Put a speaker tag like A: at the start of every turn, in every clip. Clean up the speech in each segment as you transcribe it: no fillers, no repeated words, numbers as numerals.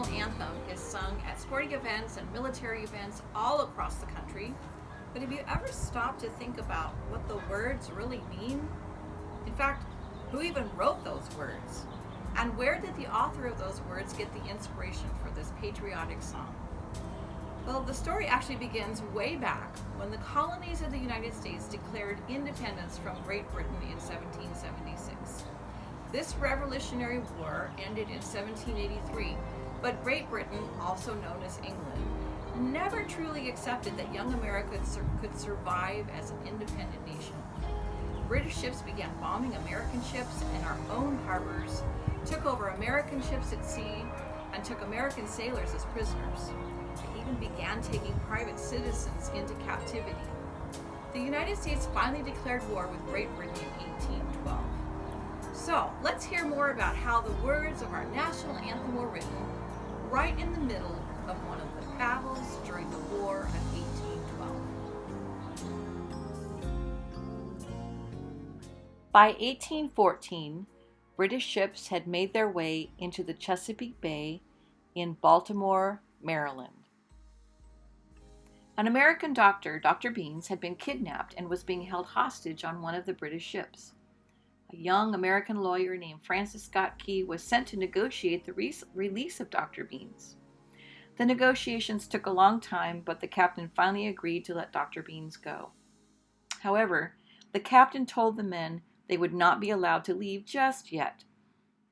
A: national anthem is sung at sporting events and military events all across the country. But have you ever stopped to think about what the words really mean? In fact, who even wrote those words? And where did the author of those words get the inspiration for this patriotic song? Well, the story actually begins way back when the colonies of the United States declared independence from Great Britain in 1776. This Revolutionary War ended in 1783, but Great Britain, also known as England, never truly accepted that young America could survive as an independent nation. British ships began bombing American ships in our own harbors, took over American ships at sea, and took American sailors as prisoners. They even began taking private citizens into captivity. The United States finally declared war with Great Britain in 1812. So, let's hear more about how the words of our national anthem were written right in the middle of one of the battles during the War of 1812. By 1814, British ships had made their way into the Chesapeake Bay in Baltimore, Maryland. An American doctor, Dr. Beans, had been kidnapped and was being held hostage on one of the British ships. A young American lawyer named Francis Scott Key was sent to negotiate the release of Dr. Beans. The negotiations took a long time, but the captain finally agreed to let Dr. Beans go. However, the captain told the men they would not be allowed to leave just yet.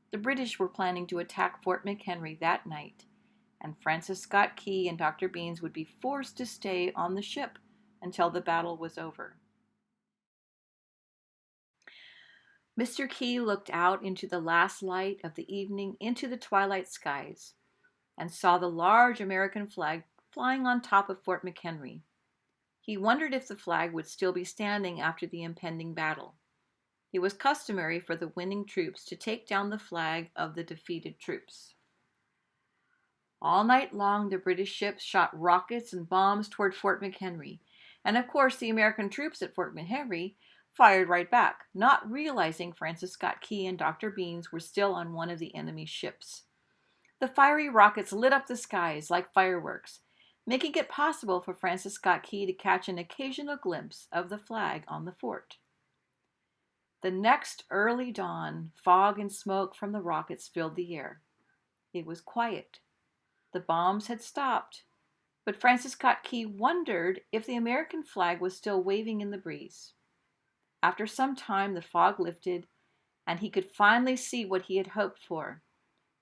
A: The British were planning to attack Fort McHenry that night, and Francis Scott Key and Dr. Beans would be forced to stay on the ship until the battle was over. Mr. Key looked out into the last light of the evening into the twilight skies and saw the large American flag flying on top of Fort McHenry. He wondered if the flag would still be standing after the impending battle. It was customary for the winning troops to take down the flag of the defeated troops. All night long, the British ships shot rockets and bombs toward Fort McHenry, and of course the American troops at Fort McHenry fired right back, not realizing Francis Scott Key and Dr. Beans were still on one of the enemy's ships. The fiery rockets lit up the skies like fireworks, making it possible for Francis Scott Key to catch an occasional glimpse of the flag on the fort. The next early dawn, fog and smoke from the rockets filled the air. It was quiet. The bombs had stopped, but Francis Scott Key wondered if the American flag was still waving in the breeze. After some time, the fog lifted, and he could finally see what he had hoped for.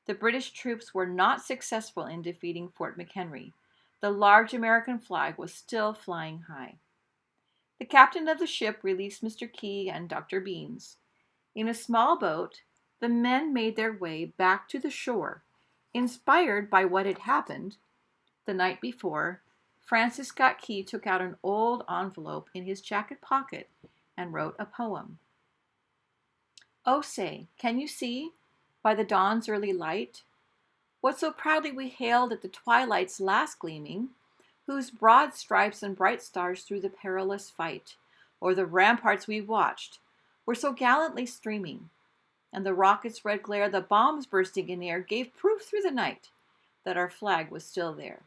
A: The British troops were not successful in defeating Fort McHenry. The large American flag was still flying high. The captain of the ship released Mr. Key and Dr. Beans. In a small boat, the men made their way back to the shore. Inspired by what had happened the night before, Francis Scott Key took out an old envelope in his jacket pocket and wrote a poem. Oh, say, can you see, by the dawn's early light, what so proudly we hailed at the twilight's last gleaming, whose broad stripes and bright stars through the perilous fight, o'er the ramparts we watched, were so gallantly streaming, and the rocket's red glare, the bombs bursting in air, gave proof through the night that our flag was still there.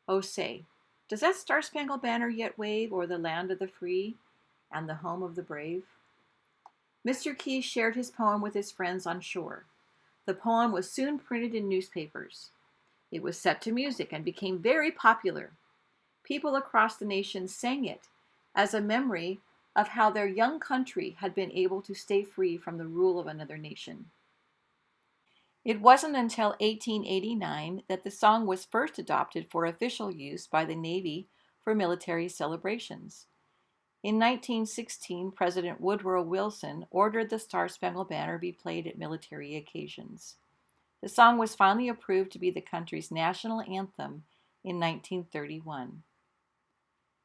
A: Oh, say, does that Star Spangled Banner yet wave o'er the land of the free and the home of the brave? Mr. Key shared his poem with his friends on shore. The poem was soon printed in newspapers. It was set to music and became very popular. People across the nation sang it as a memory of how their young country had been able to stay free from the rule of another nation. It wasn't until 1889 that the song was first adopted for official use by the Navy for military celebrations. In 1916, President Woodrow Wilson ordered the Star Spangled Banner be played at military occasions. The song was finally approved to be the country's national anthem in 1931.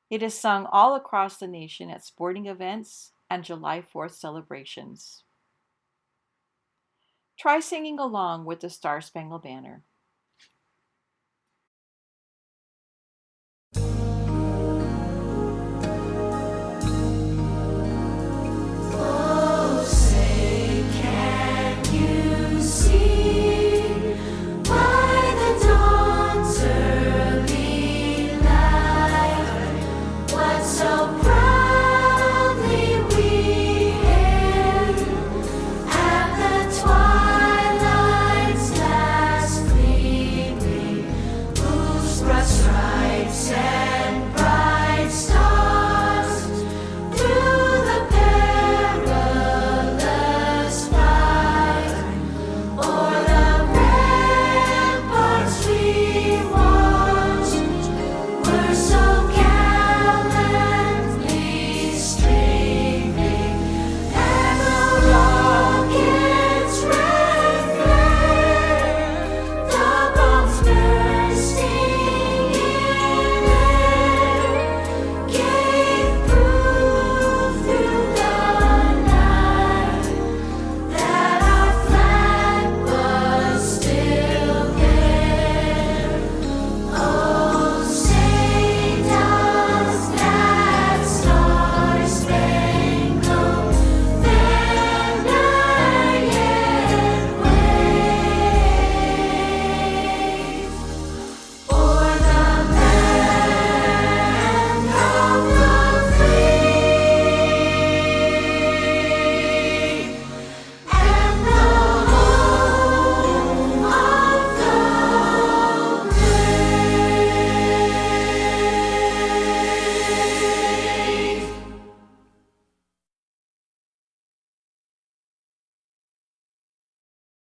A: It is sung all across the nation at sporting events and July 4th celebrations. Try singing along with the Star Spangled Banner.